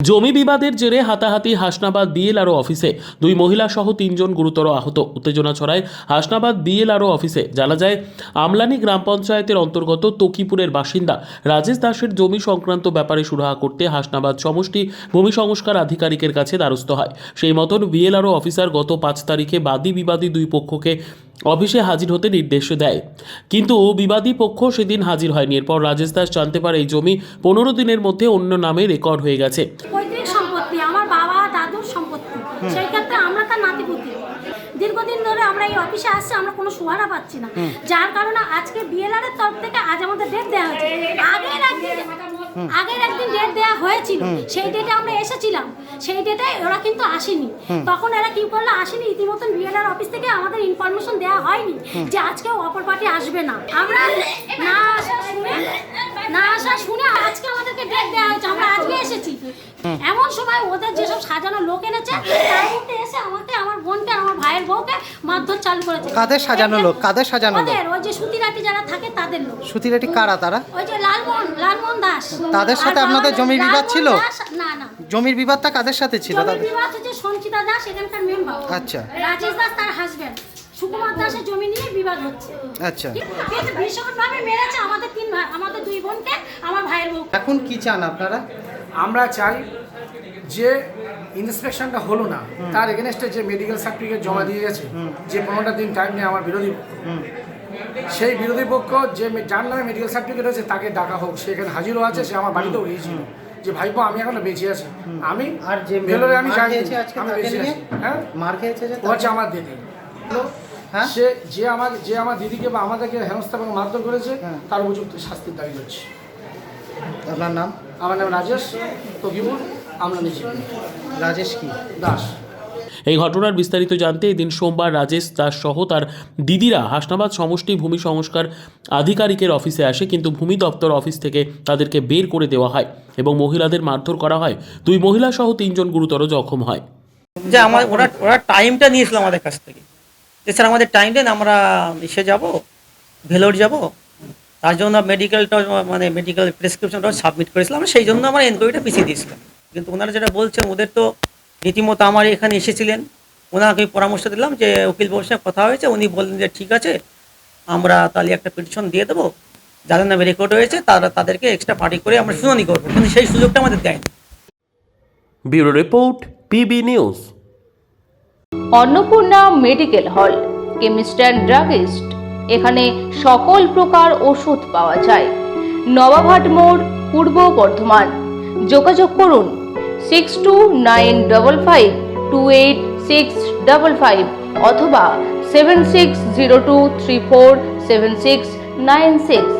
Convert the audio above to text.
জমি বিবাদের জেরে হাতাহাতি হাসনাবাদ বিএলআরও অফিসে দুই মহিলা সহ 3 জন গুরুতর আহত। উত্তেজনা ছড়ায় হাসনাবাদ বিএলআরও অফিসে। জানা যায়, আমলানি গ্রাম পঞ্চায়েতের অন্তর্গত তকিপুরের বাসিন্দা রাজেশ দাসের জমি সংক্রান্ত ব্যাপারে সুরাহা করতে হাসনাবাদ সমষ্টি ভূমি সংস্কার আধিকারিকের কাছে দ্বারস্থ হয়। সেই মতন বিএলআরও অফিসার গত 5 তারিখে বাদী বিবাদী দুই পক্ষকে অফিসে হাজির হতে নির্দেশ দেয়, কিন্তু বিবাদী পক্ষ সেদিন হাজির হয়নি। এরপর রাজেশ দাস জানতে পারে এই জমি 15 দিনের মধ্যে অন্য নামে রেকর্ড হয়ে গেছে। পৈতৃক সম্পত্তি, আমার বাবা দাদুর সম্পত্তি, সেই ক্ষেত্রে আমরা তার নাতিপুতি। দীর্ঘদিন ধরে আমরা এই অফিসে আসছি, আমরা কোনো সুহারা পাচ্ছি না, যার কারণে আজকে বিএলআর এর তরফ থেকে আজ আমাদের ডেট দেওয়া হয়েছে। আগের একদিন ডেট দেওয়া হয়েছিল, সেই ডেটে আমরা এসেছিলাম, সেই ডেটে ওরা কিন্তু আসেনি। তখন এরা কি করলো, আসেনি। ইতিমধ্যে বিএলআর অফিস থেকে আমাদের ইনফরমেশন দেওয়া হয়নি যে আজকে অপর পার্টি আসবে না। আমরা না আসা শুনে আজকে আমাদেরকে ডেট দেওয়া হয়েছে, আমরা আজকে এসেছি। এমন সময় ওদের যেসব সাজানো লোক এনেছে, তার মধ্যে এসে আমাকে, আমার বোনকে, আমার ভাইয়ের বউকে মারধর চালু করেছে। কাদের সাজানো লোক? কাদের সাজানো লোক? ওই যে সুতিরাটি যারা থাকে তাদের লোক। সুতিরাটি কারা তারা? ওই যে লালমোহন দাস। তাদের সাথে আপনাদের জমির বিবাদ ছিল? না না, জমির বিবাদটা কাদের সাথে ছিল? জমির বিবাদ হচ্ছে সঞ্চিতা দাস, এখানকার মেম্বার। আচ্ছা। রাজেশ দাস তার হাজবেন্ড, সুকুমার দাসের জমি নিয়ে বিবাদ হচ্ছে। আচ্ছা। কিন্তু ভীষণভাবে মেরেছে আমাদের আমাদের দুই বোনকে, আমার ভাইয়ের বউকে। এখন কি চান আপনারা? আমরা চাই যে ইন্সপেকশনটা হলো না, তার এগেনস্টে যে মেডিকেল সার্টিফিকেট জমা দিয়ে গেছে, যে 15টা দিন টাইম নিয়ে আমার বিরোধী পক্ষ, সেই বিরোধী পক্ষ যে যার নামে মেডিকেল সার্টিফিকেট আছে তাকে ডাকা হোক। সে এখানে হাজিরও আছে, সে আমার বাড়িতেও গিয়েছিল যে ভাইপো আমি এখনো বেঁচে আছি, আমি আর যে ভেলোরে আমি যাই, আমি বেঁচে আছি। হ্যাঁ, মার খেয়েছে যে ও হচ্ছে আমার দিদি। সে যে আমার দিদিকে বা আমাদেরকে হেনস্থা এবং মারধর করেছে, তার উপযুক্ত শাস্তির দাবি করছে। আপনার নাম? আমার নাম রাজেশ তকিপুর, আমরা নিচ্ছি রাজেশ কি দাস। এই ঘটনার বিস্তারিত জানতে এদিন সোমবার রাজেশ দাস সহ তার দিদিরা হাসনাবাদ সমষ্টি ভূমি সংস্কার আধিকারিকের অফিসে আসে, কিন্তু ভূমি দপ্তর অফিস থেকে তাদেরকে বের করে দেওয়া হয় এবং মহিলাদের মারধর করা হয়। দুই মহিলা সহ 3 জন গুরুতর জখম হয়। যে ওরা টাইমটা নিয়েছিল আমাদের কাছ থেকে, যে স্যার আমাদের টাইম দেন, আমরা এসে যাব, ভেলোর যাব। তার জন্য মেডিকেলটা মেডিকেল প্রেসক্রিপশনটা সাবমিট করেছিলাম, আমরা সেই জন্য আমরা এনকোয়ারিটা পিছিয়ে দিয়েছিলাম। কিন্তু ওনারা যেটা বলছেন, ওদের তো রীতিমতো আমার এখানে এসেছিলেন, ওনাকে পরামর্শ দিলাম যে উকিল বাবুর সাথে কথা হয়েছে, উনি বললেন যে ঠিক আছে, আমরা তাহলে একটা পিটিশন দিয়ে দেবো, যাদের নামে রেকর্ড হয়েছে তাদেরকে এক্সট্রা পার্টি করে আমরা শুনানি করবো, কিন্তু সেই সুযোগটা আমাদের দেয়নি। Bureau report, PB news. Annapurna medical hall, chemist and druggist. এখানে সকল প্রকার ওষুধ পাওয়া যায়। নবাবহাট মোড়, পূর্ব বর্ধমান। যোগাযোগ করুন 6295528655 অথবা 7602347696।